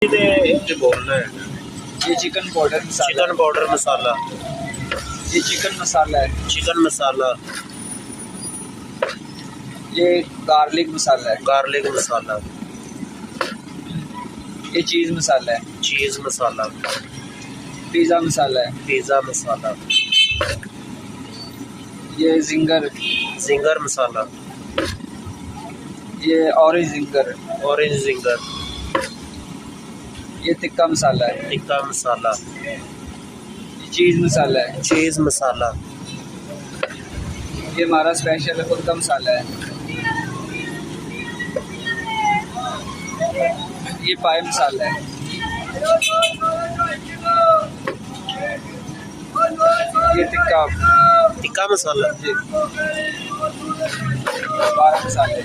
ये बोलना है। ये चिकन पाउडर मसाला। चिकन पाउडर मसाला। ये चिकन मसाला है। चिकन मसाला। ये गार्लिक मसाला है। गार्लिक मसाला। ये चीज़ मसाला है। चीज़ मसाला। पिज़्ज़ा मसाला है। पिज़्ज़ा मसाला। ये जिंगर। जिंगर मसाला। ये ऑरेंज जिंगर। Orange ginger. ये टिक्का मसाला है। टिक्का मसाला। ये चीज़ मसाला है। चीज़ मसाला। ये हमारा स्पेशल है, खुद का मसाला है। ये पाई मसाला है। ये टिक्का। टिक्का मसाला। जी 12 मसाले।